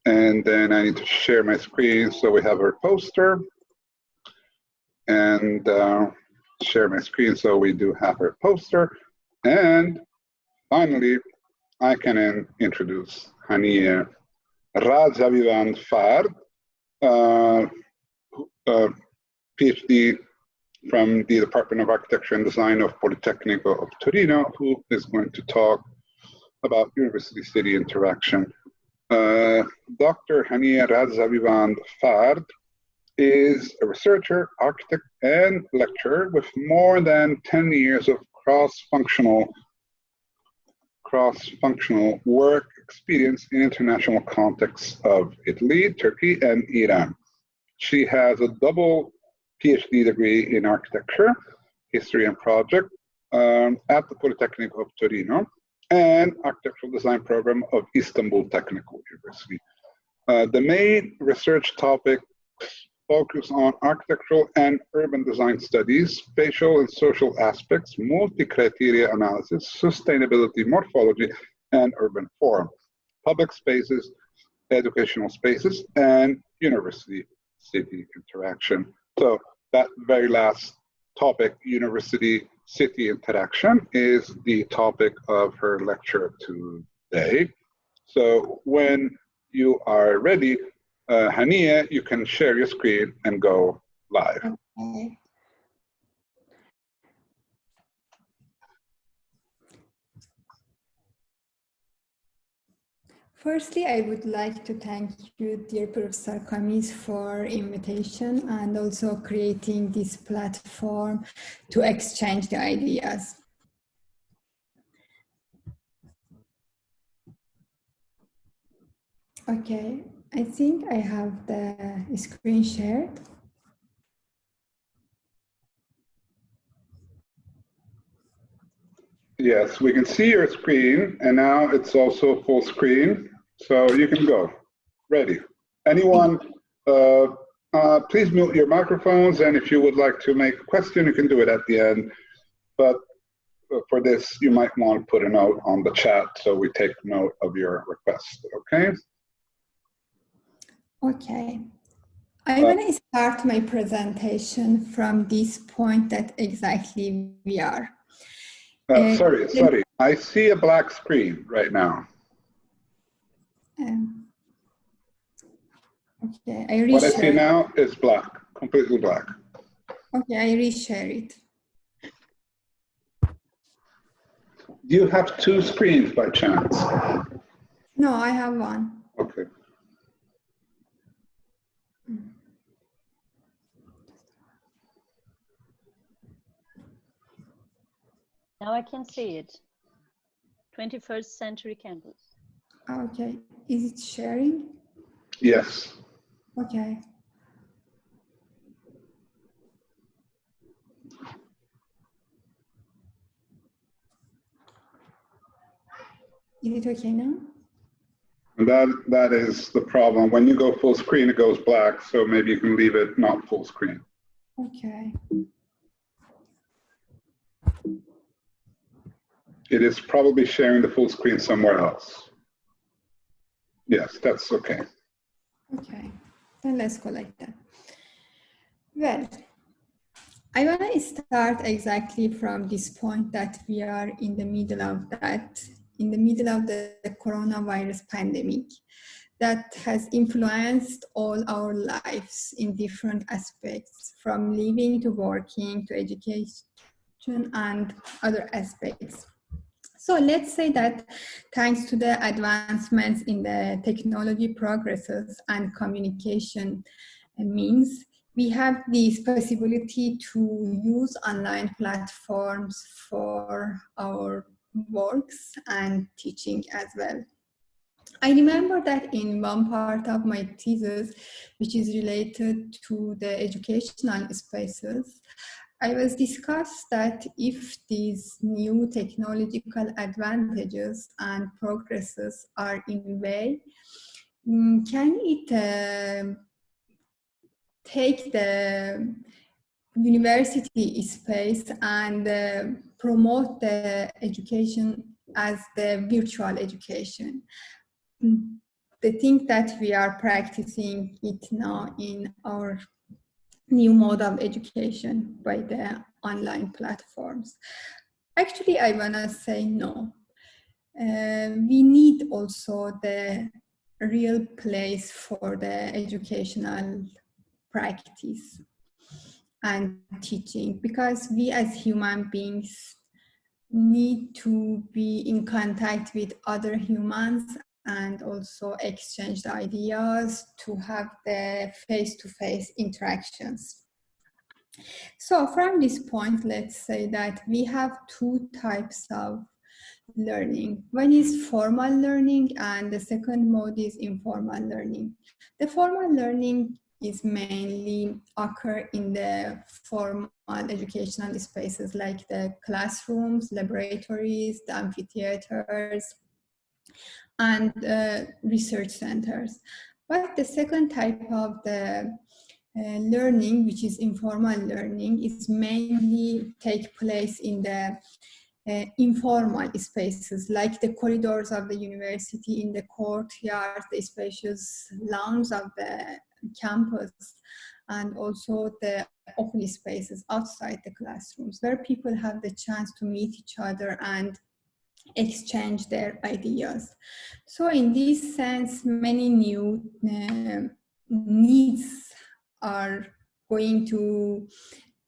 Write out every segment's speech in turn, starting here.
And then I need to share my screen so we have our poster. And share my screen so we do have our poster. And finally, I can introduce HANIYE RAZAVIVAND FARD, PhD from the Department of Architecture and Design of Politecnico of Torino, who is going to talk about university-city interaction. Dr. HANIYE RAZAVIVAND FARD is a researcher, architect, and lecturer with more than 10 years of cross-functional work experience in international contexts of Italy, Turkey, and Iran. She has a double PhD degree in architecture, history and project at the Politecnico of Torino, and architectural design program of Istanbul Technical University. The main research topics focus on architectural and urban design studies, spatial and social aspects, multi-criteria analysis, sustainability, morphology, and urban form, public spaces, educational spaces, and university-city interaction. So that very last topic, university-city interaction, is the topic of her lecture today. So when you are ready, HANIYE, you can share your screen and go live. Okay. Firstly, I would like to thank you, dear Professor CAMIZ, for invitation and also creating this platform to exchange the ideas. Okay, I think I have the screen shared. Yes, we can see your screen, and now it's also full screen, so you can go. Ready. Anyone, please mute your microphones, and if you would like to make a question, you can do it at the end. But for this, you might want to put a note on the chat so we take note of your request, okay? Okay. I want to start my presentation from this point that exactly we are. Sorry. I see a black screen right now. Okay, I reshare. What I see now is black, completely black. Okay, I reshare it. Do you have two screens by chance? No, I have one. Okay. Now I can see it. 21st century campus. Okay, is it sharing? Yes. Okay. Is it okay now? That is the problem. When you go full screen, it goes black, so maybe you can leave it not full screen. Okay. It is probably sharing the full screen somewhere else. Yes, that's okay. Okay, then let's go like that. Well, I want to start exactly from this point that we are in the middle of that, in the middle of the coronavirus pandemic that has influenced all our lives in different aspects, from living to working to education and other aspects. So let's say that thanks to the advancements in the technology progresses and communication means, we have this possibility to use online platforms for our works and teaching as well. I remember that in one part of my thesis, which is related to the educational spaces, I was discussed that if these new technological advantages and progresses are in way, can it take the university space and promote the education as the virtual education? the thing that we are practicing it now in our new mode of education by the online platforms. Actually, I want to say no. We need also the real place for the educational practice and teaching, because we as human beings need to be in contact with other humans and also exchange the ideas to have the face-to-face interactions. So from this point, let's say that we have two types of learning. One is formal learning and the second mode is informal learning. The formal learning is mainly occur in the formal educational spaces like the classrooms, laboratories, the amphitheaters, and research centers. But the second type of the learning, which is informal learning, is mainly take place in the informal spaces like the corridors of the university, in the courtyard, the spacious lawns of the campus, and also the open spaces outside the classrooms where people have the chance to meet each other and exchange their ideas. So in this sense, many new needs are going to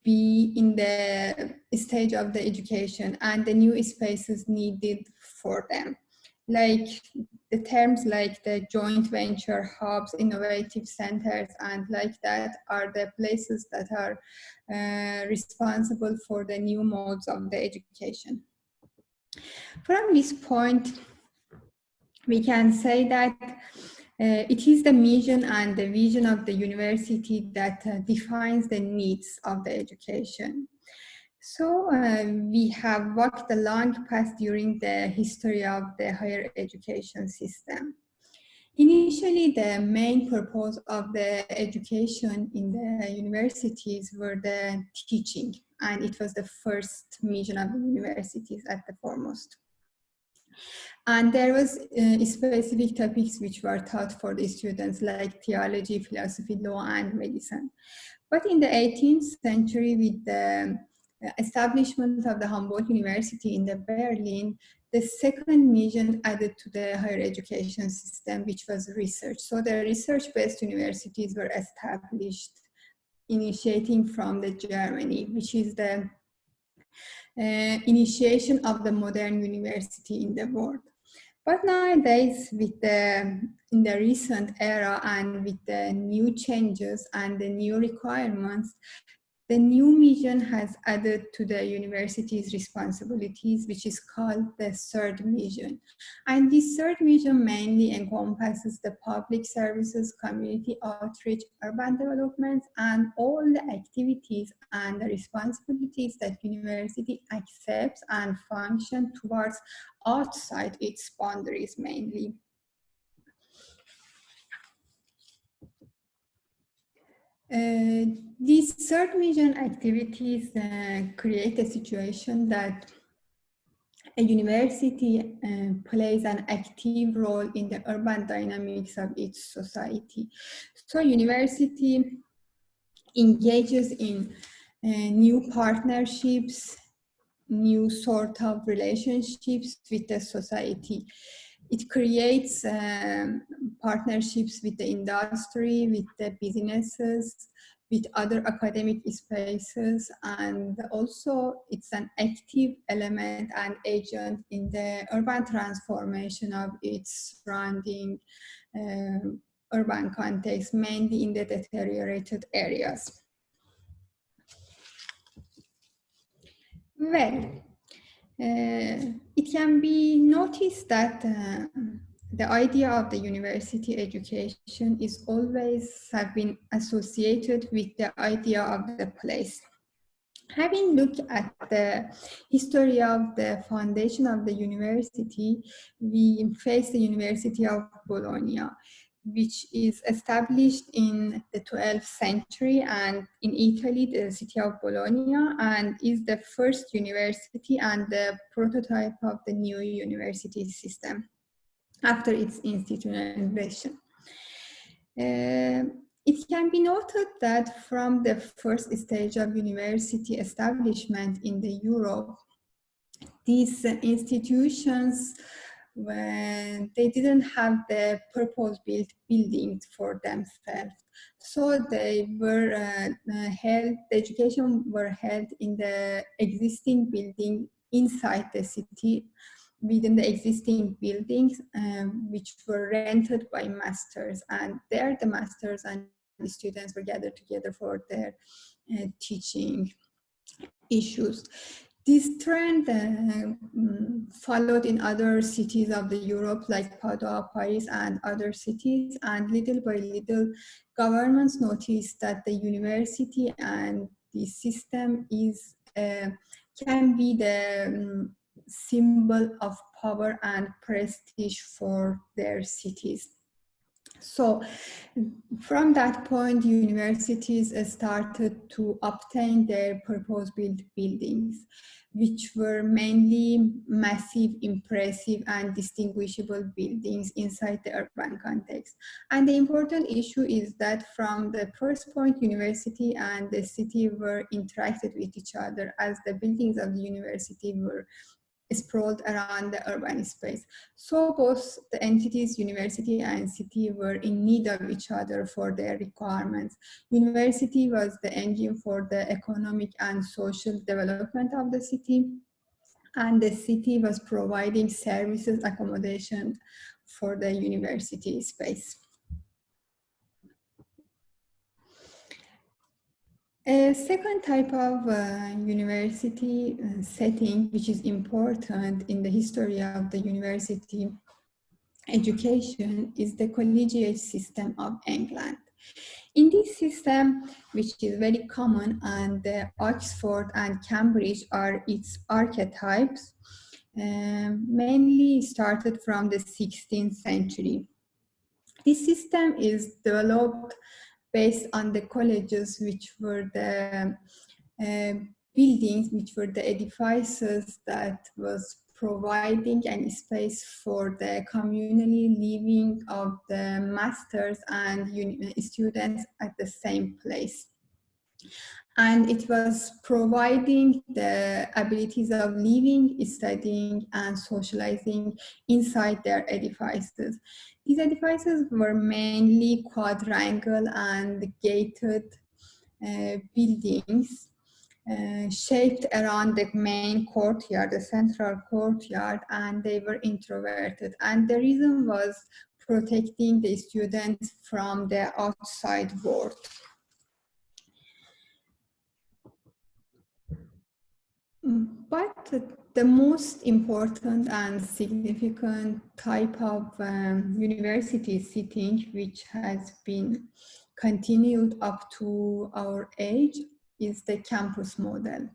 be in the stage of the education, and the new spaces needed for them. Like the terms like the joint venture hubs, innovative centers, and like that are the places that are responsible for the new modes of the education. From this point, we can say that it is the mission and the vision of the university that defines the needs of the education. So we have walked a long path during the history of the higher education system. Initially, the main purpose of the education in the universities were the teaching, and it was the first mission of the universities at the foremost. And there was specific topics which were taught for the students like theology, philosophy, law, and medicine. But in the 18th century, with the establishment of the Humboldt University in the Berlin, the second mission added to the higher education system, which was research. So the research-based universities were established, initiating from the Germany, which is the initiation of the modern university in the world. But nowadays, in the recent era and with the new changes and the new requirements, the new mission has added to the university's responsibilities, which is called the third mission. And this third mission mainly encompasses the public services, community outreach, urban development, and all the activities and the responsibilities that university accepts and function towards outside its boundaries mainly. These third mission activities create a situation that a university plays an active role in the urban dynamics of its society. So university engages in new partnerships, new sort of relationships with the society. It creates partnerships with the industry, with the businesses, with other academic spaces, and also it's an active element and agent in the urban transformation of its surrounding urban context, mainly in the deteriorated areas. Well, it can be noticed that the idea of the university education is always have been associated with the idea of the place. Having looked at the history of the foundation of the university, we face the University of Bologna, which is established in the 12th century and in Italy, the city of Bologna, and is the first university and the prototype of the new university system. after its institutionalization. It can be noted that from the first stage of university establishment in the Europe, these institutions, when they didn't have the purpose-built buildings for themselves, so they were held, the education were held in the existing building inside the city, within the existing buildings, which were rented by masters, and there the masters and the students were gathered together for their teaching issues. This trend followed in other cities of the Europe, like Padua, Paris, and other cities, and little by little, governments noticed that the university and the system is can be the symbol of power and prestige for their cities. So from that point, universities started to obtain their purpose-built buildings, which were mainly massive, impressive, and distinguishable buildings inside the urban context. And the important issue is that from the first point, university and the city were interacted with each other, as the buildings of the university were sprawled around the urban space. So both the entities, university and city, were in need of each other for their requirements. University was the engine for the economic and social development of the city, and the city was providing services, accommodation for the university space. A second type of university setting, which is important in the history of the university education, is the collegiate system of England. In this system, which is very common, and Oxford and Cambridge are its archetypes, mainly started from the 16th century. This system is developed based on the colleges, which were the buildings, which were the edifices that was providing a space for the communally living of the masters and students at the same place. And it was providing the abilities of living, studying, and socializing inside their edifices. These edifices were mainly quadrangle and gated buildings shaped around the main courtyard, the central courtyard, and they were introverted. And the reason was protecting the students from the outside world. But the most important and significant type of university setting, which has been continued up to our age, is the campus model.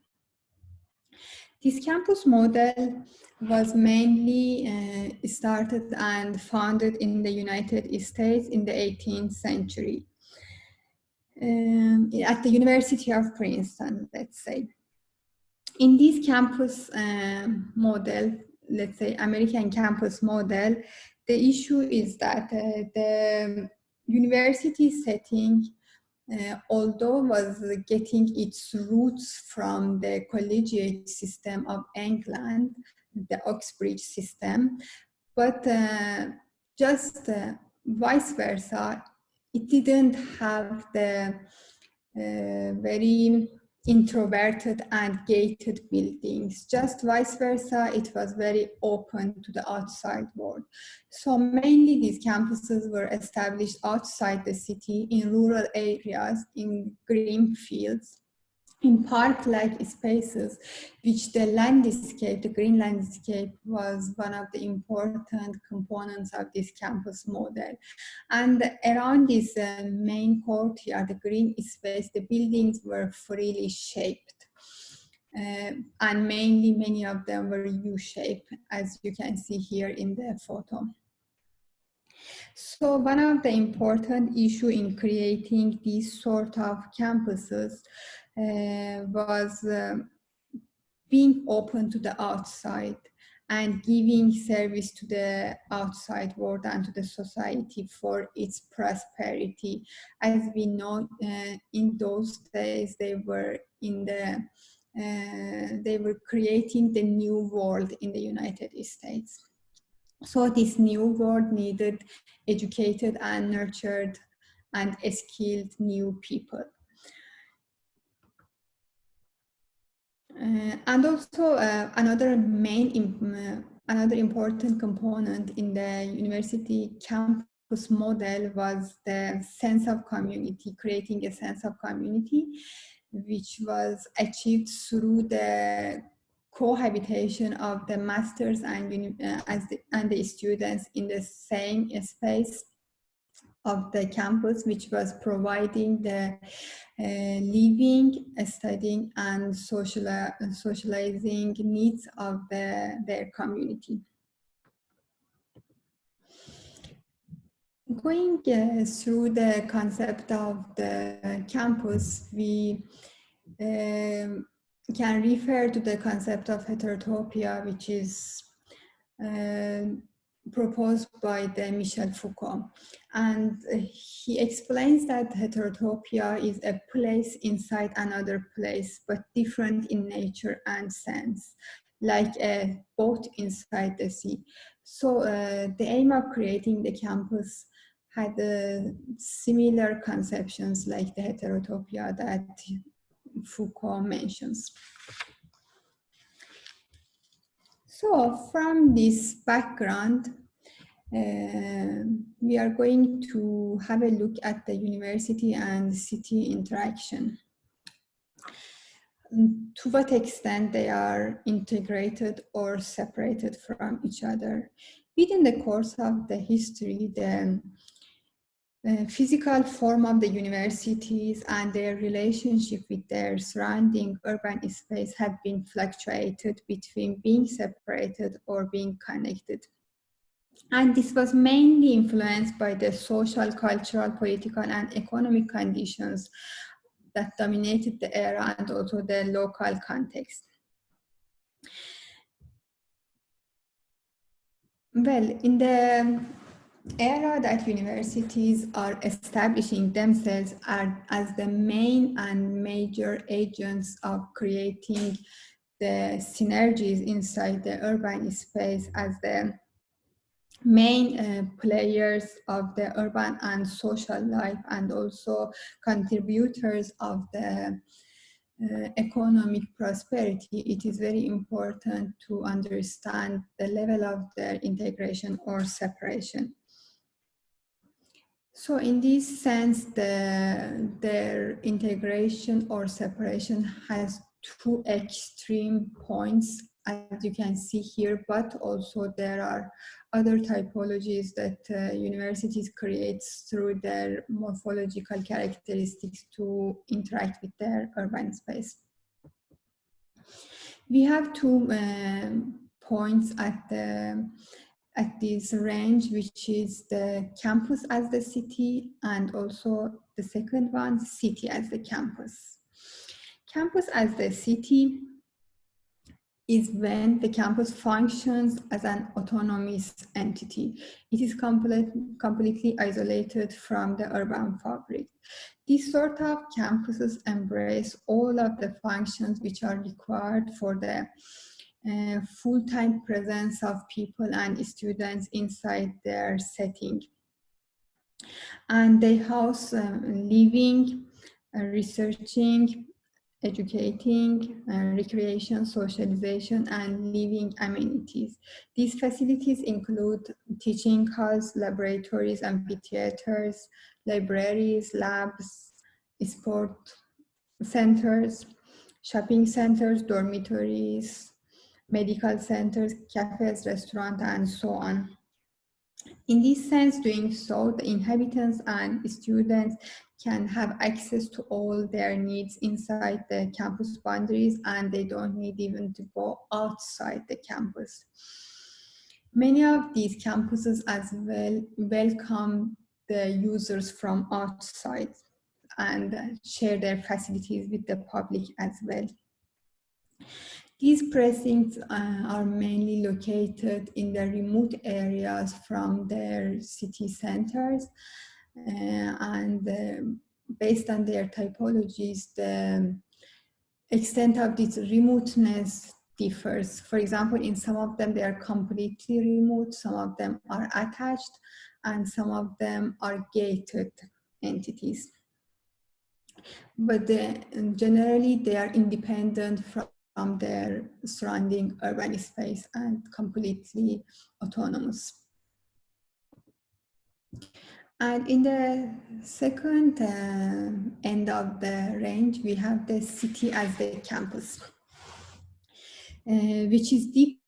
This campus model was mainly started and founded in the United States in the 18th century at the University of Princeton, let's say. In this campus model, let's say American campus model, the issue is that the university setting, although was getting its roots from the collegiate system of England, the Oxbridge system, but just vice versa, it didn't have the very introverted and gated buildings. Just vice versa, it was very open to the outside world. So mainly these campuses were established outside the city, in rural areas, in green fields, in park-like spaces, which the landscape, the green landscape, was one of the important components of this campus model. And around this main courtyard, the green space, the buildings were freely shaped. And mainly many of them were U-shaped, as you can see here in the photo. So one of the important issues in creating these sort of campuses was being open to the outside and giving service to the outside world and to the society for its prosperity. As we know, in those days they were creating the new world in the United States. So this new world needed educated and nurtured and skilled new people. And also another important component in the university campus model was the sense of community, creating a sense of community, which was achieved through the cohabitation of the masters and the students in the same space of the campus, which was providing the living, studying, and socializing needs of their community. Going through the concept of the campus, we can refer to the concept of heterotopia, which is proposed by the Michel Foucault. And he explains that heterotopia is a place inside another place, but different in nature and sense, like a boat inside the sea. So the aim of creating the campus had similar conceptions like the heterotopia that Foucault mentions. So from this background, we are going to have a look at the university and city interaction. To what extent they are integrated or separated from each other. Within the course of the history, the physical form of the universities and their relationship with their surrounding urban space have been fluctuated between being separated or being connected. And this was mainly influenced by the social, cultural, political, and economic conditions that dominated the era and also the local context. Well, in the era that universities are establishing themselves as the main and major agents of creating the synergies inside the urban space, as the main players of the urban and social life, and also contributors of the economic prosperity, it is very important to understand the level of their integration or separation. So in this sense, their integration or separation has two extreme points, as you can see here, but also there are other typologies that universities create through their morphological characteristics to interact with their urban space. We have two points at this range, which is the campus as the city, and also the second one, city as the campus. Campus as the city is when the campus functions as an autonomous entity. It is completely isolated from the urban fabric. These sort of campuses embrace all of the functions which are required for the full-time presence of people and students inside their setting. And they house living, researching, educating, recreation, socialization, and living amenities. These facilities include teaching halls, laboratories, amphitheaters, libraries, labs, sport centers, shopping centers, dormitories, medical centers, cafes, restaurants, and so on. In this sense, doing so, the inhabitants and students can have access to all their needs inside the campus boundaries, and they don't need even to go outside the campus. Many of these campuses as well welcome the users from outside and share their facilities with the public as well. These precincts are mainly located in the remote areas from their city centers, and based on their typologies, the extent of this remoteness differs. For example, in some of them, they are completely remote, some of them are attached, and some of them are gated entities. But generally, they are independent from their surrounding urban space and completely autonomous. And in the second end of the range, we have the city as the campus, which is deep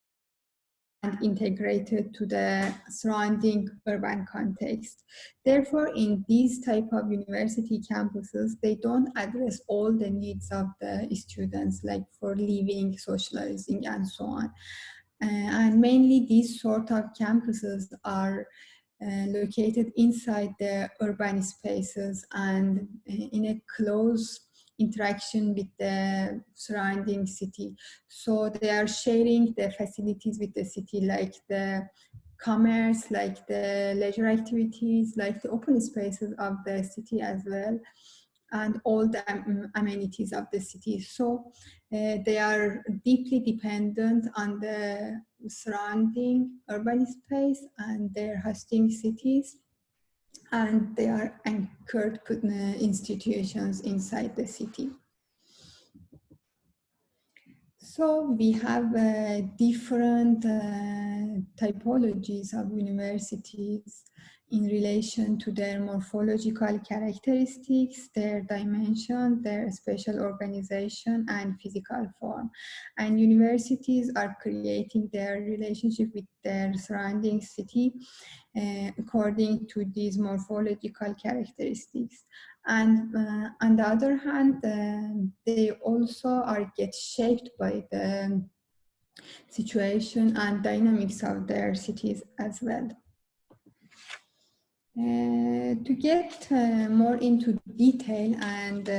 and integrated to the surrounding urban context. Therefore, in these type of university campuses, they don't address all the needs of the students, like for living, socializing, and so on. And mainly these sort of campuses are located inside the urban spaces and in a close interaction with the surrounding city. So they are sharing the facilities with the city, like the commerce, like the leisure activities, like the open spaces of the city as well, and all the amenities of the city. So they are deeply dependent on the surrounding urban space and their hosting cities, and they are anchored institutions inside the city. So we have different typologies of universities in relation to their morphological characteristics, their dimension, their spatial organization, and physical form. And universities are creating their relationship with their surrounding city according to these morphological characteristics. And on the other hand, they also get shaped by the situation and dynamics of their cities as well. To get more into detail and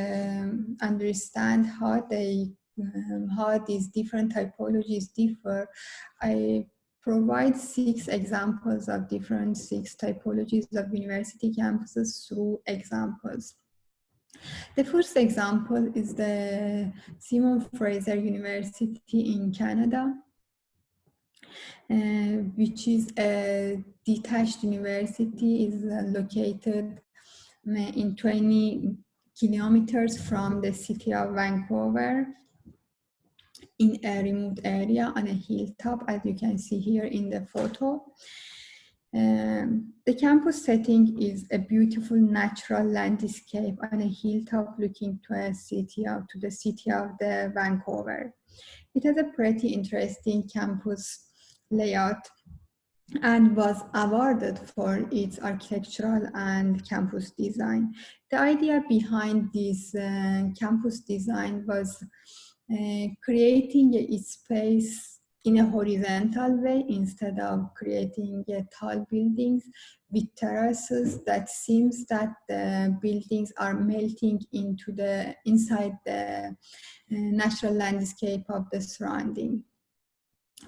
understand how these different typologies differ, I provide 6 examples of different 6 typologies of university campuses through examples. The first example is the Simon Fraser University in Canada, which is a detached university, is located in 20 kilometers from the city of Vancouver in a remote area on a hilltop, as you can see here in the photo. The campus setting is a beautiful natural landscape on a hilltop looking to the city of the Vancouver. It has a pretty interesting campus layout and was awarded for its architectural and campus design. The idea behind this campus design was creating a space in a horizontal way instead of creating tall buildings with terraces that seems that the buildings are melting into inside the natural landscape of the surrounding.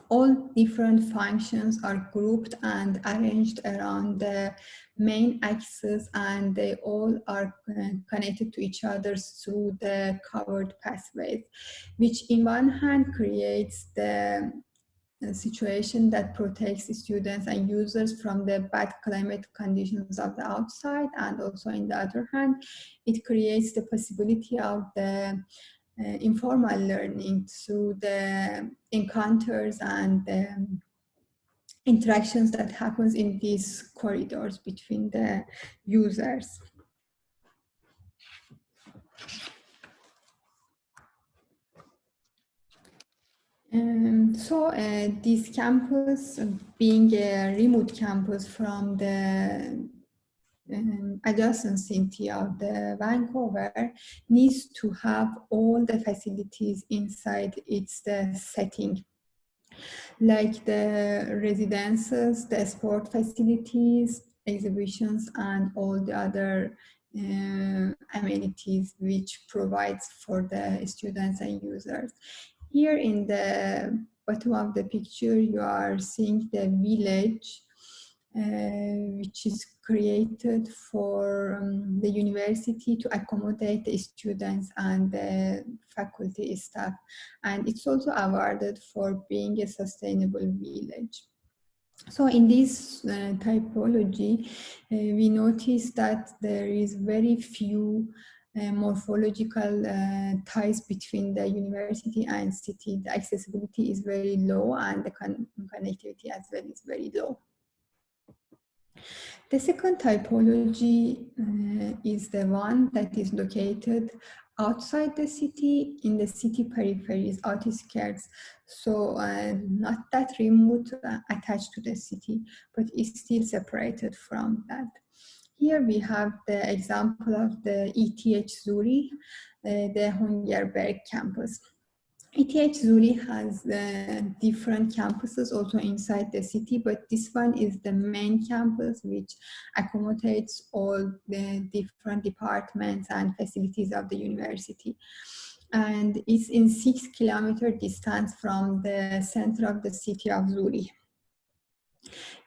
All different functions are grouped and arranged around the main axis, and they all are connected to each other through the covered pathways, which in one hand creates the situation that protects students and users from the bad climate conditions of the outside, and also in the other hand, it creates the possibility of the informal learning through the encounters and the interactions that happens in these corridors between the users. This campus, being a remote campus from the adjacent city of the Vancouver, needs to have all the facilities inside its setting, like the residences, the sport facilities, exhibitions, and all the other amenities which provides for the students and users. Here in the bottom of the picture, you are seeing the village, which is created for the university to accommodate the students and the faculty staff. And it's also awarded for being a sustainable village. So in this typology, we notice that there is very few morphological ties between the university and city. The accessibility is very low and the connectivity as well is very low. The second typology is the one that is located outside the city, in the city peripheries, outskirts. So not that remote, attached to the city, but is still separated from that. Here we have the example of the ETH Zurich, the Hungerberg campus. ETH Zurich has different campuses also inside the city, but this one is the main campus which accommodates all the different departments and facilities of the university. And it's in 6 kilometer distance from the center of the city of Zurich.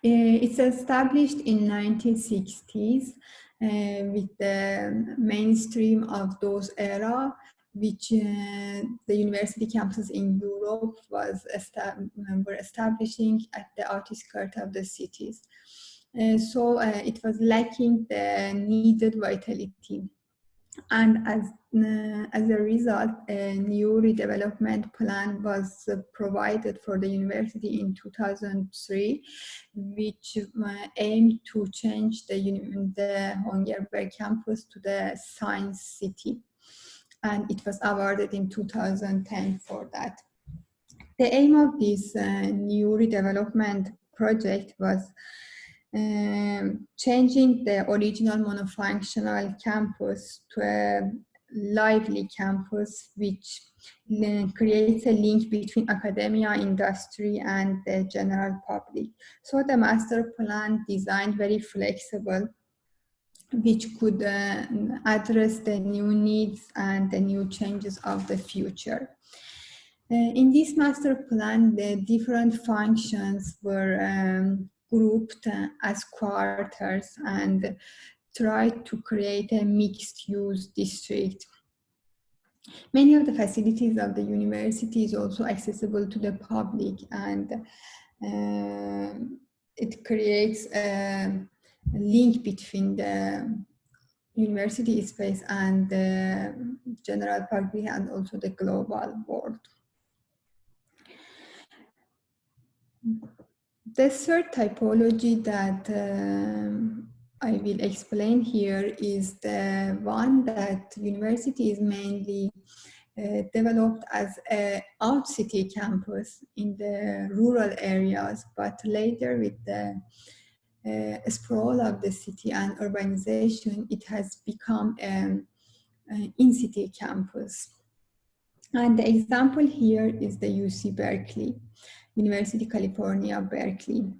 It's established in 1960s with the mainstream of those era, which the university campuses in Europe were establishing at the outskirts of the cities. So it was lacking the needed vitality. And as a result, a new redevelopment plan was provided for the university in 2003, which aimed to change the Hungerberg campus to the science city. And it was awarded in 2010 for that. The aim of this new redevelopment project was changing the original monofunctional campus to a lively campus, which creates a link between academia, industry, and the general public. So the master plan designed very flexible, which could address the new needs and the new changes of the future. In this master plan, the different functions were grouped as quarters and tried to create a mixed-use district. Many of the facilities of the university is also accessible to the public, and it creates a link between the university space and the general public and also the global world. The third typology that I will explain here is the one that university is mainly developed as an out-city campus in the rural areas, but later with the sprawl of the city and urbanization, it has become an in-city campus. And the example here is the UC Berkeley, University California, Berkeley,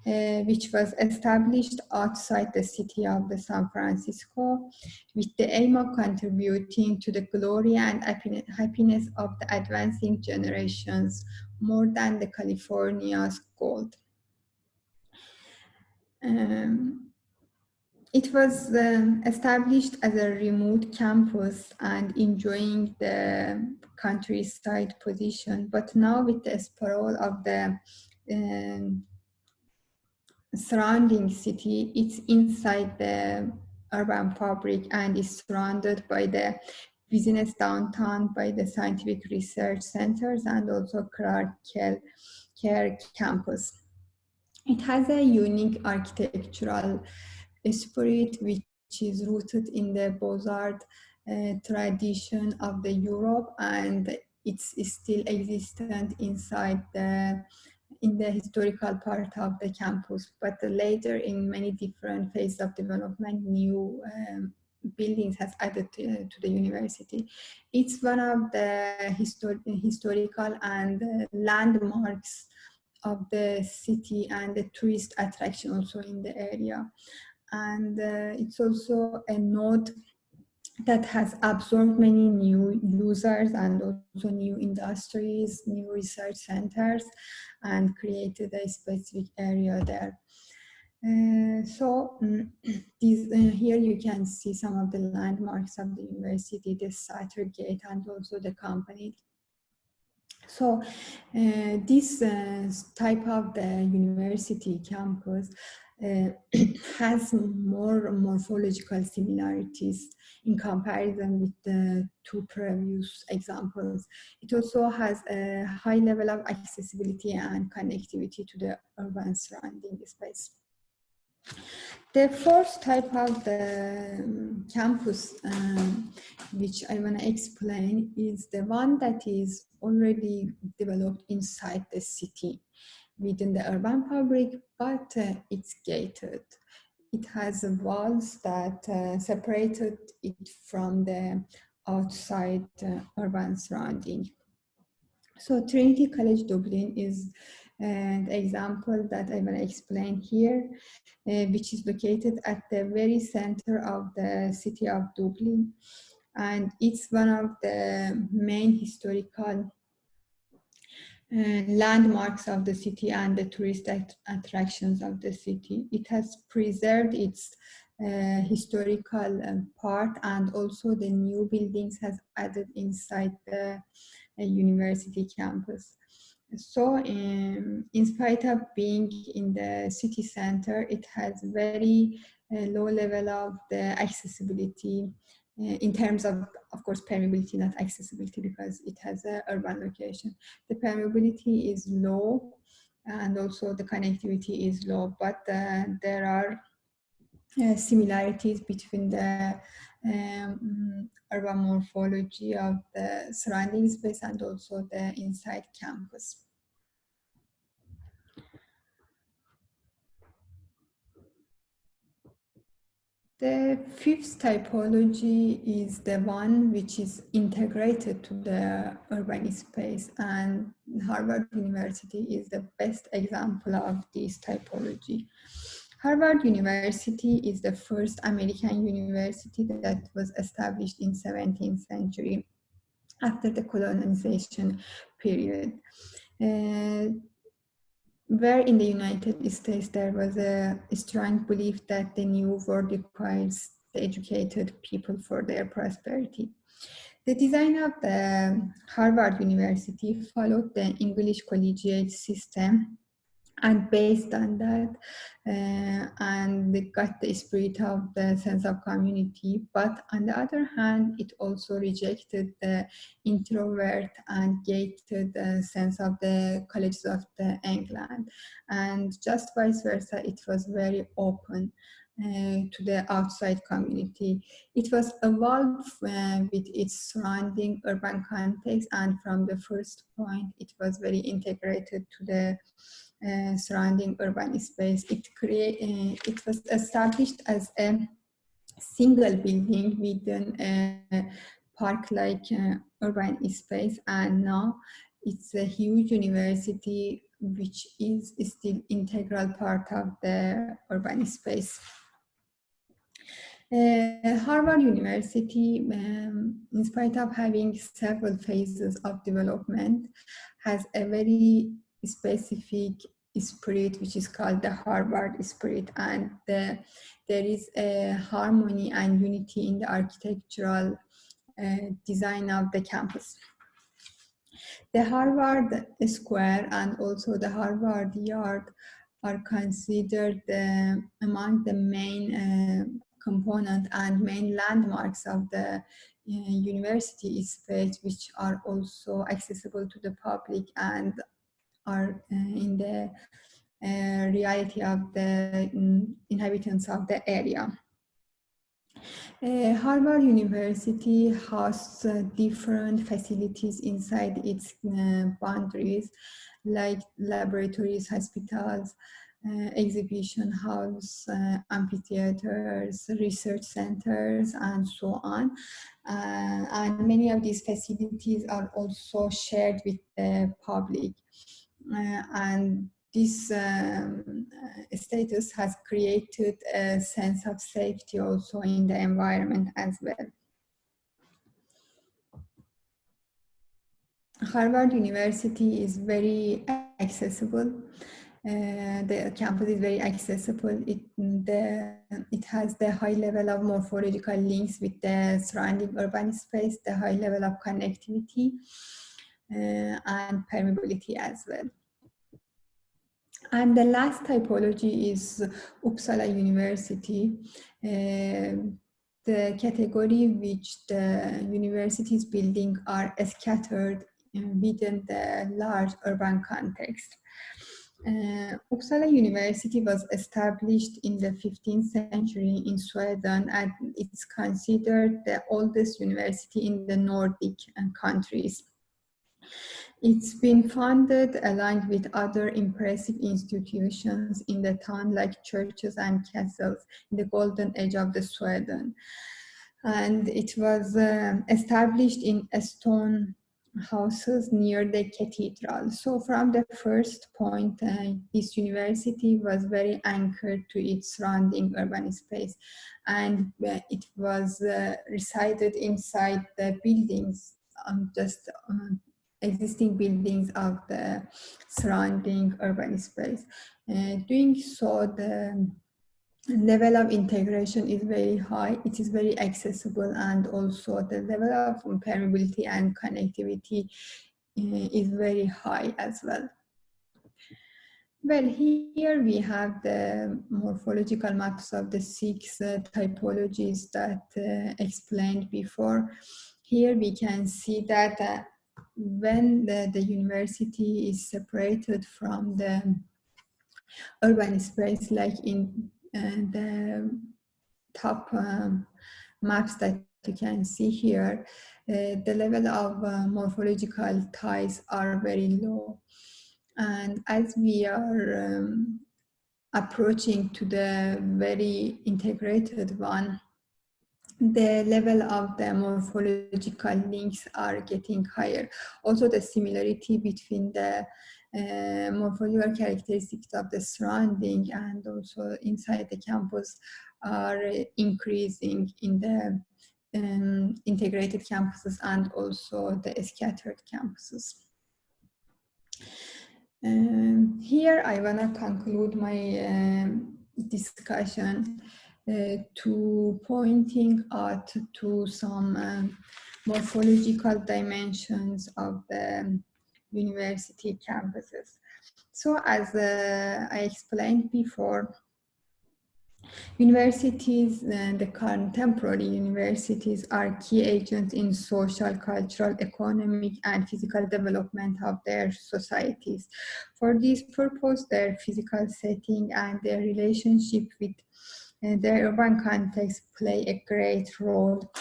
which was established outside the city of the San Francisco with the aim of contributing to the glory and happiness of the advancing generations more than the California's gold. It was established as a remote campus and enjoying the countryside position, but now with the sprawl of the surrounding city, it's inside the urban fabric and is surrounded by the business downtown, by the scientific research centers, and also Clark Care campus. It has a unique architectural spirit which is rooted in the Beaux-Arts tradition of the Europe, and it's still existent inside in the historical part of the campus, but later in many different phases of development, new buildings has added to the university. It's one of the historical and landmarks of the city and the tourist attraction also in the area. And it's also a node that has absorbed many new users and also new industries, new research centers, and created a specific area there. Here you can see some of the landmarks of the university, the Satter Gate, and also the company. So this type of the university campus has more morphological similarities in comparison with the two previous examples. It also has a high level of accessibility and connectivity to the urban surrounding space. The fourth type of the campus which I want to explain is the one that is already developed inside the city within the urban fabric, but it's gated. It has walls that separated it from the outside urban surrounding. So Trinity College Dublin is an example that I want to explain here, which is located at the very center of the city of Dublin. And it's one of the main historical landmarks of the city and the tourist attractions of the city. It has preserved its historical part, and also the new buildings has added inside the university campus. So in spite of being in the city center, it has very low level of the accessibility in terms of course, permeability, not accessibility, because it has an urban location. The permeability is low, and also the connectivity is low, but there are similarities between the urban morphology of the surrounding space and also the inside campus. The fifth typology is the one which is integrated to the urban space, and Harvard University is the best example of this typology. Harvard University is the first American university that was established in 17th century after the colonization period. Where in the United States there was a strong belief that the new world requires the educated people for their prosperity. The design of the Harvard University followed the English collegiate system, and based on that, and they got the spirit of the sense of community. But on the other hand, it also rejected the introvert and gated sense of the colleges of the England, and just vice versa. It was very open to the outside community. It was evolved with its surrounding urban context, and from the first point, it was very integrated to the surrounding urban space. It was established as a single building within a park-like urban space, and now it's a huge university which is still integral part of the urban space. Harvard University, in spite of having several phases of development, has a very specific spirit which is called the Harvard spirit, and there is a harmony and unity in the architectural design of the campus. The Harvard Square and also the Harvard Yard are considered among the main component and main landmarks of the university space, which are also accessible to the public and are in the reality of the inhabitants of the area. Harvard University hosts different facilities inside its boundaries, like laboratories, hospitals, exhibition halls, amphitheaters, research centers, and so on. And many of these facilities are also shared with the public. And this status has created a sense of safety also in the environment as well. Harvard University is very accessible. The campus is very accessible. It has the high level of morphological links with the surrounding urban space, the high level of connectivity and permeability as well. And the last typology is Uppsala University. The category which the university's buildings are scattered within the large urban context. Uppsala University was established in the 15th century in Sweden, and it's considered the oldest university in the Nordic countries. It's been founded along with other impressive institutions in the town like churches and castles in the golden age of the Sweden. And it was established in stone houses near the cathedral. So from the first point, this university was very anchored to its surrounding urban space, and it was resided inside the buildings, existing buildings of the surrounding urban space. Doing so, the level of integration is very high, it is very accessible, and also the level of permeability and connectivity is very high as well. Well, here we have the morphological maps of the 6 typologies that explained before. Here we can see that when the university is separated from the urban space, like in the top maps that you can see here, the level of morphological ties are very low. And as we are approaching to the very integrated one, the level of the morphological links are getting higher. Also, the similarity between the morphological characteristics of the surrounding and also inside the campus are increasing in the integrated campuses and also the scattered campuses. Here I want to conclude my discussion to pointing out to some morphological dimensions of the university campuses. So as I explained before, universities, the contemporary universities, are key agents in social, cultural, economic, and physical development of their societies. For this purpose, their physical setting and their relationship with their urban context play a great role,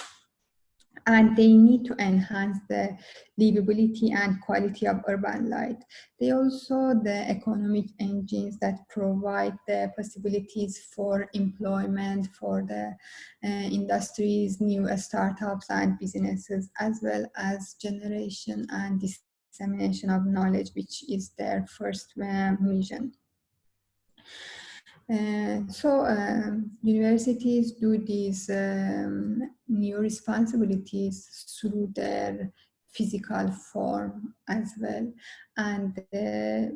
and they need to enhance the livability and quality of urban life. They also the economic engines that provide the possibilities for employment for the industries, new startups and businesses, as well as generation and dissemination of knowledge, which is their first mission. Universities do these new responsibilities through their physical form as well, and the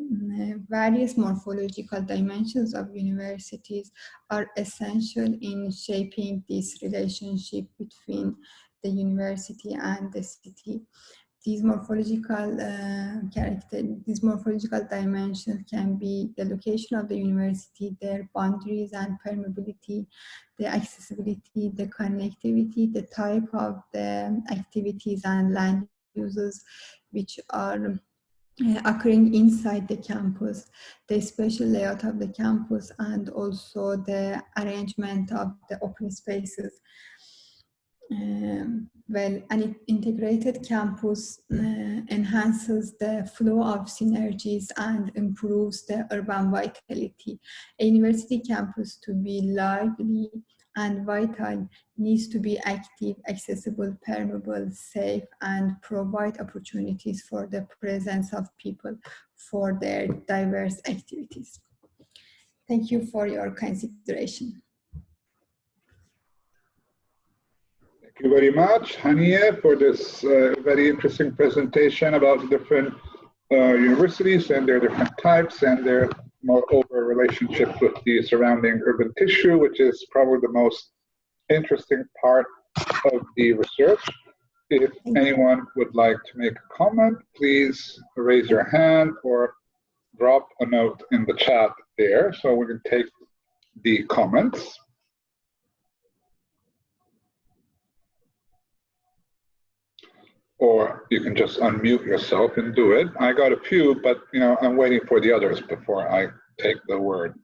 various morphological dimensions of universities are essential in shaping this relationship between the university and the city. These morphological these morphological dimensions can be the location of the university, their boundaries and permeability, the accessibility, the connectivity, the type of the activities and land uses which are occurring inside the campus, the spatial layout of the campus, and also the arrangement of the open spaces. Well, an integrated campus enhances the flow of synergies and improves the urban vitality. A university campus, to be lively and vital, needs to be active, accessible, permeable, safe, and provide opportunities for the presence of people for their diverse activities. Thank you for your consideration. Thank you very much, Haniye, for this very interesting presentation about the different universities and their different types and their moreover relationship with the surrounding urban tissue, which is probably the most interesting part of the research. If anyone would like to make a comment, please raise your hand or drop a note in the chat there so we can take the comments. Or you can just unmute yourself and do it. I got a few, but you know, I'm waiting for the others before I take the word.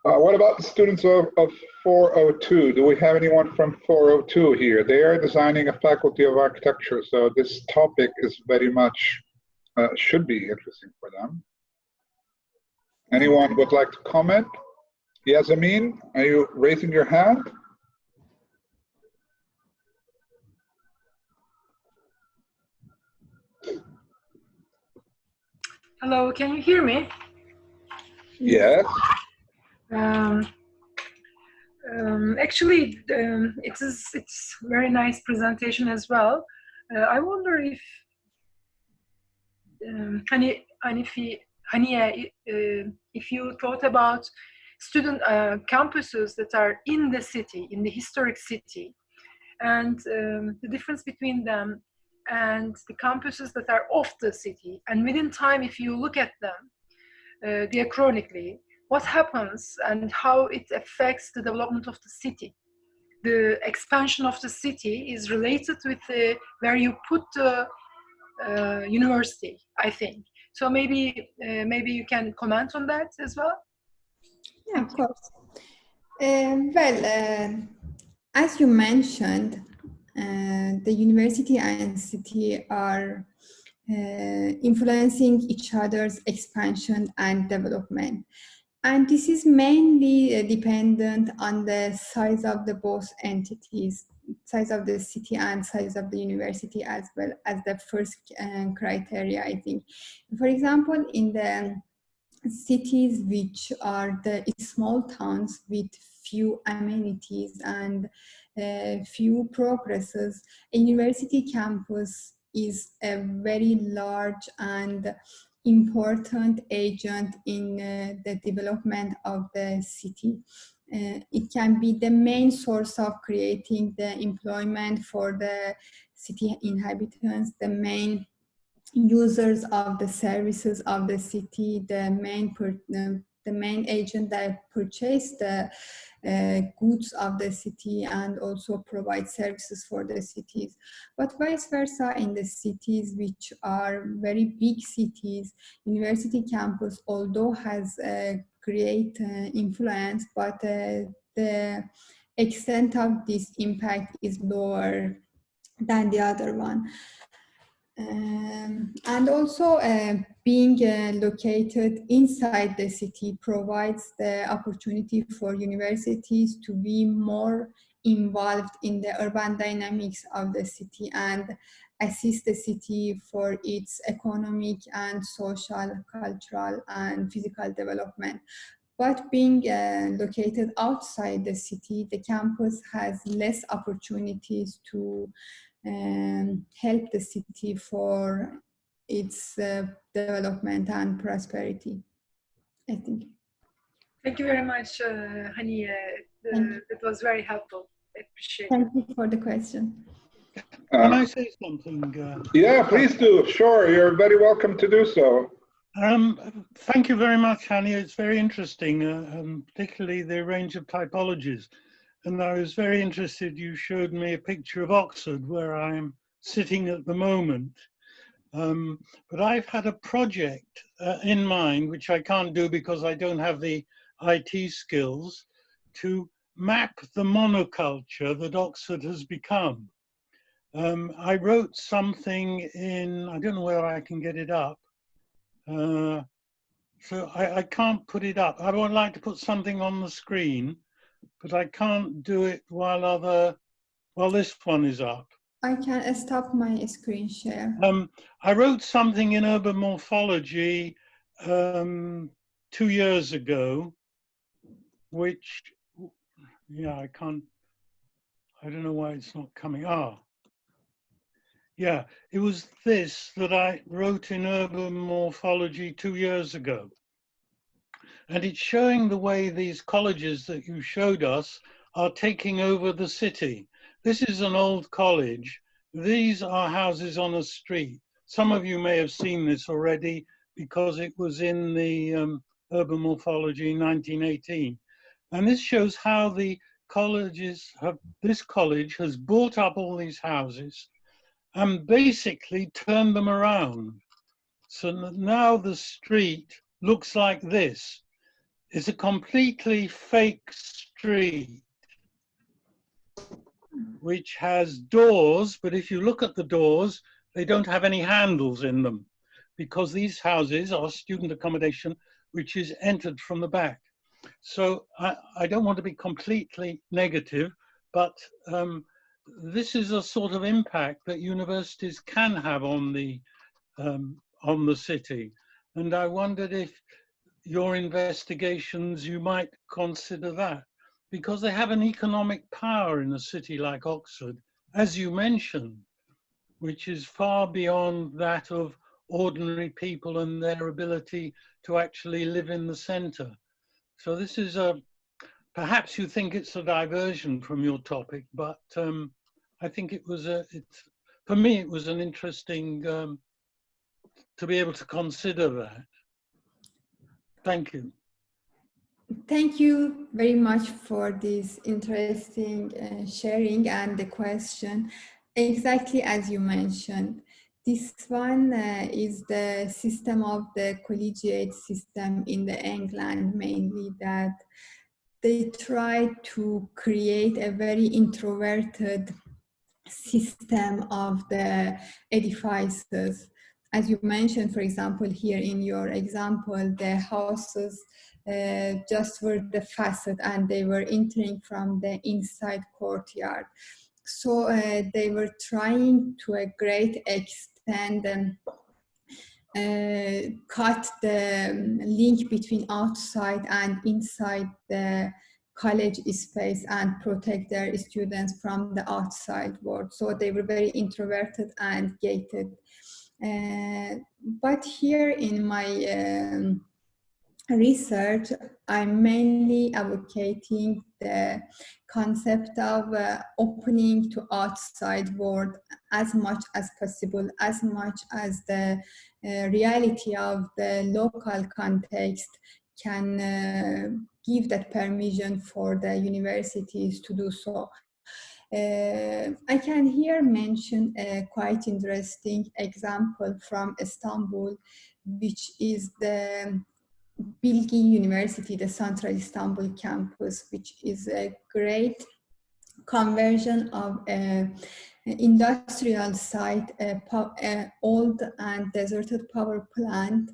What about the students of 402? Do we have anyone from 402 here? They are designing a faculty of architecture, so this topic is very much, should be interesting for them. Anyone would like to comment? Yazamin, are you raising your hand? Hello, can you hear me? Yes. Actually, it's very nice presentation as well. I wonder if Haniye, if you thought about student campuses that are in the city, in the historic city, and the difference between them and the campuses that are off the city, and within time, if you look at them diachronically, what happens and how it affects the development of the city. The expansion of the city is related with where you put the university, I think. So maybe you can comment on that as well. Yeah, of course. As you mentioned, the university and city are influencing each other's expansion and development. And this is mainly dependent on the size of the both entities, size of the city and size of the university, as well as the first criteria, I think. For example, in the cities which are the small towns with few amenities and few progresses, a university campus is a very large and important agent in the development of the city. It can be the main source of creating the employment for the city inhabitants, the main users of the services of the city, the main agent that purchase the goods of the city and also provide services for the cities. But vice versa, in the cities which are very big cities, university campus, although has a great influence, but the extent of this impact is lower than the other one. And also being located inside the city provides the opportunity for universities to be more involved in the urban dynamics of the city and assist the city for its economic and social, cultural, and physical development. But being located outside the city, the campus has less opportunities to help the city for its development and prosperity, I think. Thank you very much, Haniye. It was very helpful. I appreciate it. Thank you for the question. Can I say something? Yeah, please do. Sure, you're very welcome to do so. Thank you very much, Haniye. It's very interesting, particularly the range of typologies. And I was very interested, you showed me a picture of Oxford, where I'm sitting at the moment. But I've had a project in mind, which I can't do because I don't have the IT skills, to map the monoculture that Oxford has become. I wrote something in, I don't know whether I can get it up. So I can't put it up. I would like to put something on the screen, but I can't do it while this one is up. I can stop my screen share. I wrote something in urban morphology 2 years ago, which, yeah, I don't know why it's not coming. Yeah, it was this that I wrote in Urban Morphology 2 years ago. And it's showing the way these colleges that you showed us are taking over the city. This is an old college. These are houses on a street. Some of you may have seen this already because it was in the Urban Morphology in 1918. And this shows how the this college has bought up all these houses and basically turned them around. So now the street looks like this. It's a completely fake street, which has doors, but if you look at the doors, they don't have any handles in them because these houses are student accommodation, which is entered from the back. So I don't want to be completely negative, but this is a sort of impact that universities can have on the city. And I wondered if your investigations, you might consider that, because they have an economic power in a city like Oxford, as you mentioned, which is far beyond that of ordinary people and their ability to actually live in the center. So this is perhaps you think it's a diversion from your topic, but I think it was for me, it was an interesting to be able to consider that. Thank you. Thank you very much for this interesting sharing and the question. Exactly as you mentioned, this one is the system of the collegiate system in the England, mainly that they try to create a very introverted system of the edifices. As you mentioned, for example, here in your example, the houses just were the facade and they were entering from the inside courtyard. So they were trying to a great extent cut the link between outside and inside the college space and protect their students from the outside world. So they were very introverted and gated. But here in my research, I'm mainly advocating the concept of opening to outside world as much as possible, as much as the reality of the local context can give that permission for the universities to do so. I can here mention a quite interesting example from Istanbul, which is the Bilgi University, the Central Istanbul campus, which is a great conversion of an industrial site, an old and deserted power plant,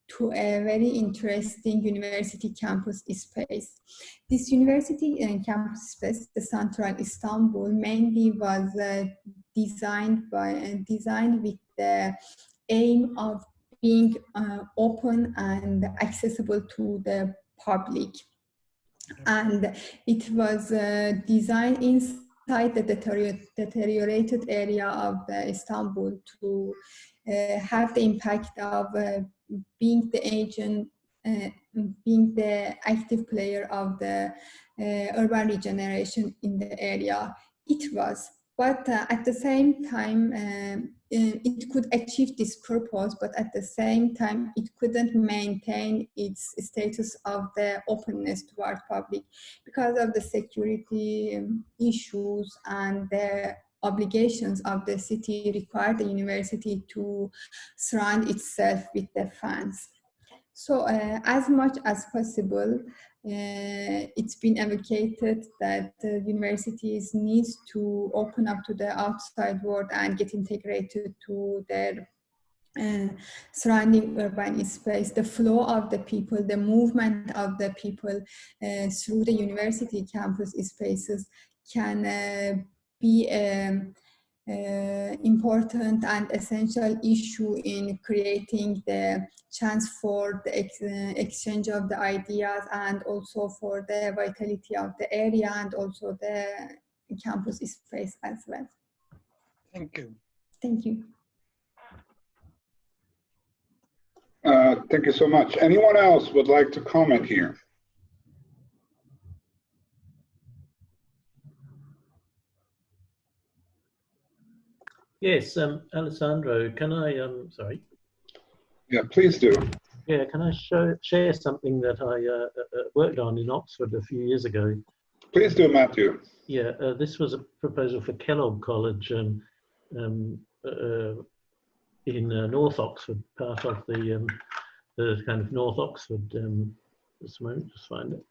to a very interesting university campus space. This university campus space, the Central Istanbul, mainly was designed with the aim of being open and accessible to the public. And it was designed inside the deteriorated area of Istanbul to have the impact of being the agent, being the active player of the urban regeneration in the area. It was, but at the same time, it could achieve this purpose, but at the same time, it couldn't maintain its status of the openness toward public because of the security issues and the obligations of the city required the university to surround itself with the fans. So as much as possible, it's been advocated that universities need to open up to the outside world and get integrated to their surrounding urban space. The flow of the people, the movement of the people through the university campus spaces can be important and essential issue in creating the chance for the exchange of the ideas, and also for the vitality of the area and also the campus space as well. Thank you. Thank you. Thank you so much. Anyone else would like to comment here? Yes, Alessandro, can I, sorry. Yeah, please do. Yeah, can I share something that I worked on in Oxford a few years ago? Please do, Matthew. Yeah, this was a proposal for Kellogg College in North Oxford, part of the kind of North Oxford, just a moment, just find it,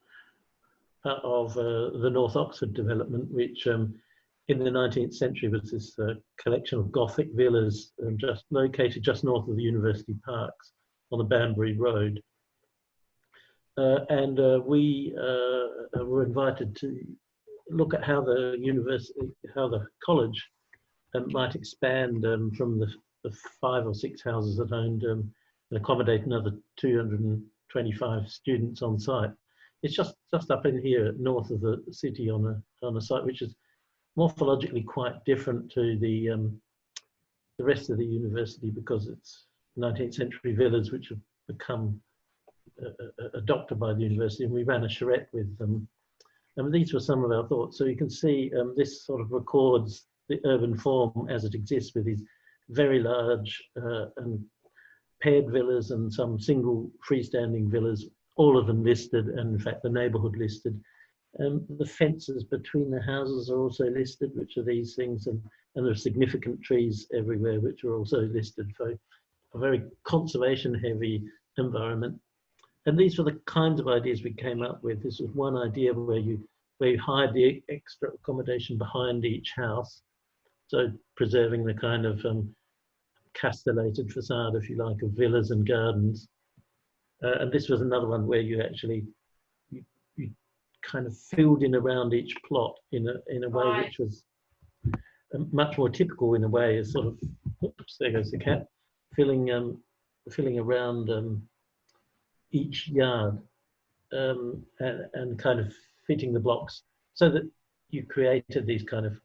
of the North Oxford development, which in the 19th century was this collection of Gothic villas just located just north of the University Parks on the Banbury Road. And we were invited to look at how the university, how the college might expand from the 5 or 6 houses that owned and accommodate another 225 students on site. It's just up in here north of the city on a site which is morphologically quite different to the rest of the university, because it's 19th century villas which have become adopted by the university, and we ran a charrette with them. And these were some of our thoughts. So you can see this sort of records the urban form as it exists, with these very large and paired villas and some single freestanding villas, all of them listed, and in fact the neighbourhood listed. The fences between the houses are also listed, which are these things, and there are significant trees everywhere which are also listed for a very conservation heavy environment. And these were the kinds of ideas we came up with. This was one idea where you hide the extra accommodation behind each house, so preserving the kind of castellated facade, if you like, of villas and gardens. And this was another one where you actually you kind of filled in around each plot in a way which was much more typical in a way, as sort of, oops, there goes the cat, filling around each yard and kind of fitting the blocks so that you created these kind of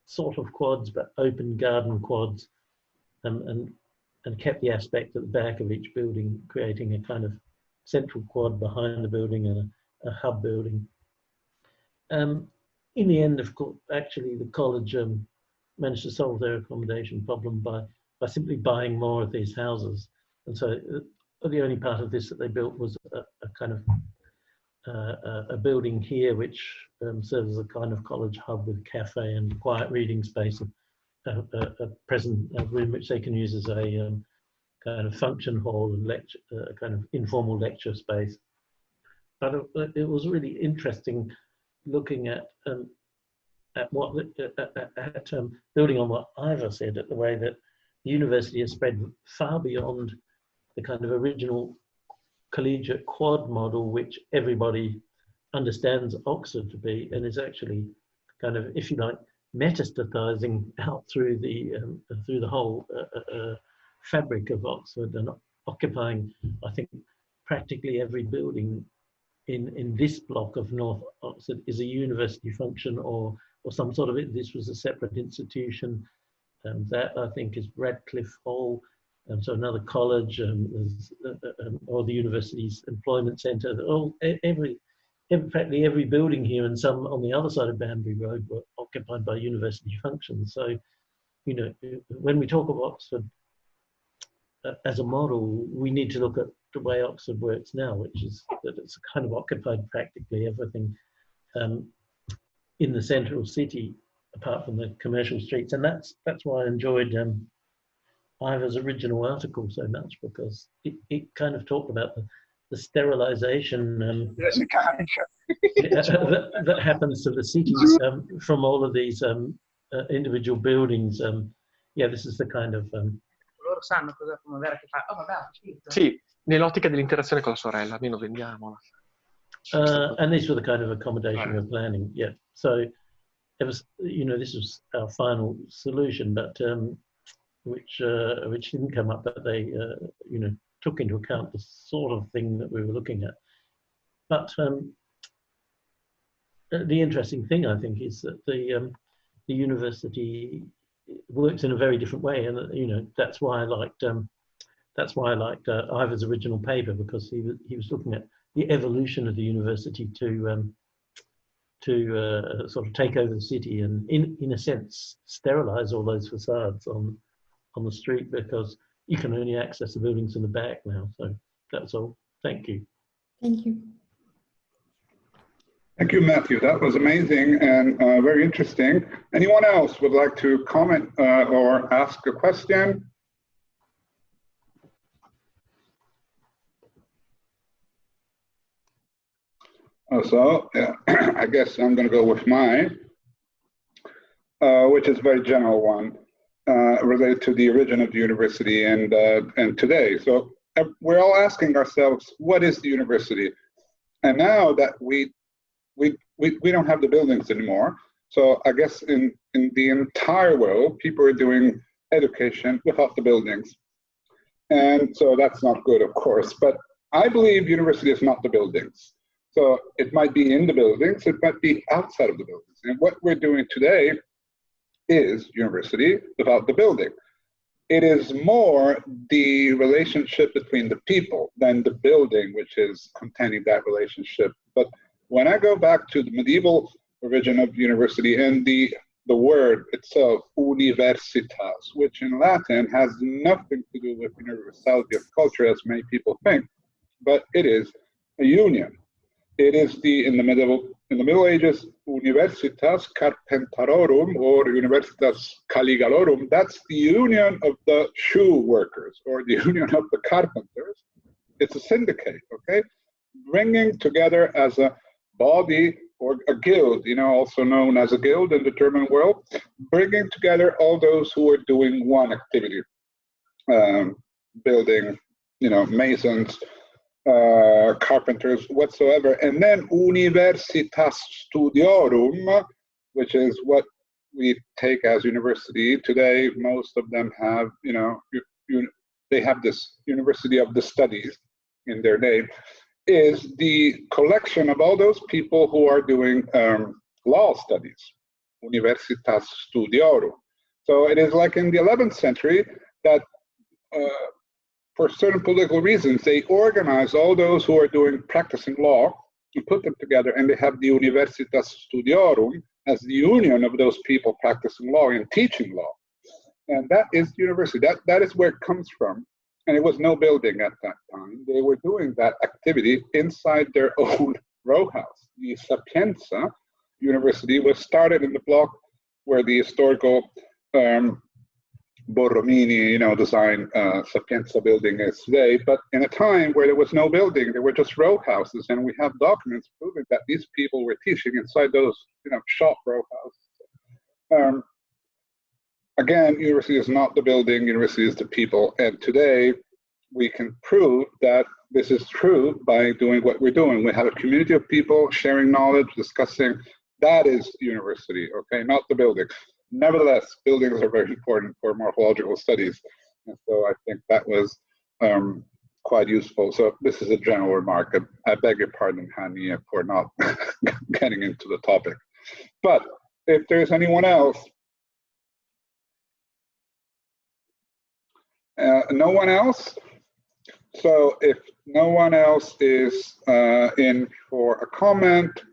sort of quads, but open garden quads, and kept the aspect at the back of each building, creating a kind of central quad behind the building and a hub building. In the end, of course, actually the college managed to solve their accommodation problem by simply buying more of these houses. And so the only part of this that they built was a kind of a building here which serves as a kind of college hub with cafe and quiet reading space, a present room which they can use as a kind of function hall and lecture, kind of informal lecture space. But it was really interesting looking at what building on what Ivor said, at the way that the university has spread far beyond the kind of original collegiate quad model which everybody understands Oxford to be, and is actually kind of, if you like, metastatizing out through the whole fabric of Oxford, and occupying, I think, practically every building in this block of North Oxford is a university function or some sort of it. This was a separate institution. That I think is Radcliffe Hall, so another college, or the university's employment centre. Practically every building here, and some on the other side of Banbury Road, were occupied by university functions. So, you know, when we talk of Oxford as a model, we need to look at the way Oxford works now, which is that it's kind of occupied practically everything in the central city, apart from the commercial streets. And that's why I enjoyed Ivor's original article so much, because it kind of talked about the sterilization that happens to the city from all of these individual buildings. Yeah, this is the kind of loro sanno cosa come avere a che fare. Oh, vabbè, sì, nell'ottica dell'interazione con la sorella, almeno vendiamola. And these were the kind of accommodation we're planning. Yeah, so you know, this was our final solution, but which didn't come up, but they you know, took into account the sort of thing that we were looking at. But the interesting thing, I think, is that the university works in a very different way, and you know, that's why I liked Ivor's original paper, because he was looking at the evolution of the university to sort of take over the city and, in a sense, sterilize all those facades on the street, because you can only access the buildings in the back now. So that's all. Thank you. Thank you. Thank you, Matthew. That was amazing and very interesting. Anyone else would like to comment or ask a question? So I guess I'm going to go with mine, which is a very general one, related to the origin of the university and today. So we're all asking ourselves, what is the university? And now that we don't have the buildings anymore, so I guess in the entire world, people are doing education without the buildings. And so that's not good, of course, but I believe university is not the buildings. So it might be in the buildings, it might be outside of the buildings. And what we're doing today is university without the building. It is more the relationship between the people than the building, which is containing that relationship. But when I go back to the medieval origin of university and the word itself, universitas, which in Latin has nothing to do with universality of culture, as many people think, but it is a union. It is in the Middle Ages, Universitas Carpentarorum or Universitas Caligalorum. That's the union of the shoe workers or the union of the carpenters. It's a syndicate, okay? Bringing together as a body or a guild, you know, also known as a guild in the German world, bringing together all those who are doing one activity, building, you know, masons, carpenters, whatsoever. And then Universitas Studiorum, which is what we take as university today. Most of them have, you know, they have this University of the Studies in their name, is the collection of all those people who are doing law studies, Universitas Studiorum. So it is like in the 11th century that for certain political reasons, they organize all those who are doing practicing law and put them together, and they have the Universitas Studiorum as the union of those people practicing law and teaching law. And that is the university. That is where it comes from. And it was no building at that time. They were doing that activity inside their own row house. The Sapienza University was started in the block where the historical Borromini, you know, design Sapienza building is today, but in a time where there was no building, there were just row houses, and we have documents proving that these people were teaching inside those, you know, shop row houses. Again, university is not the building, university is the people, and today we can prove that this is true by doing what we're doing. We have a community of people sharing knowledge, discussing. That is university, okay, not the building. Nevertheless, buildings are very important for morphological studies. And so I think that was quite useful. So this is a general remark. I beg your pardon, Haniye, for not getting into the topic. But if there's anyone else, no one else? So if no one else is in for a comment,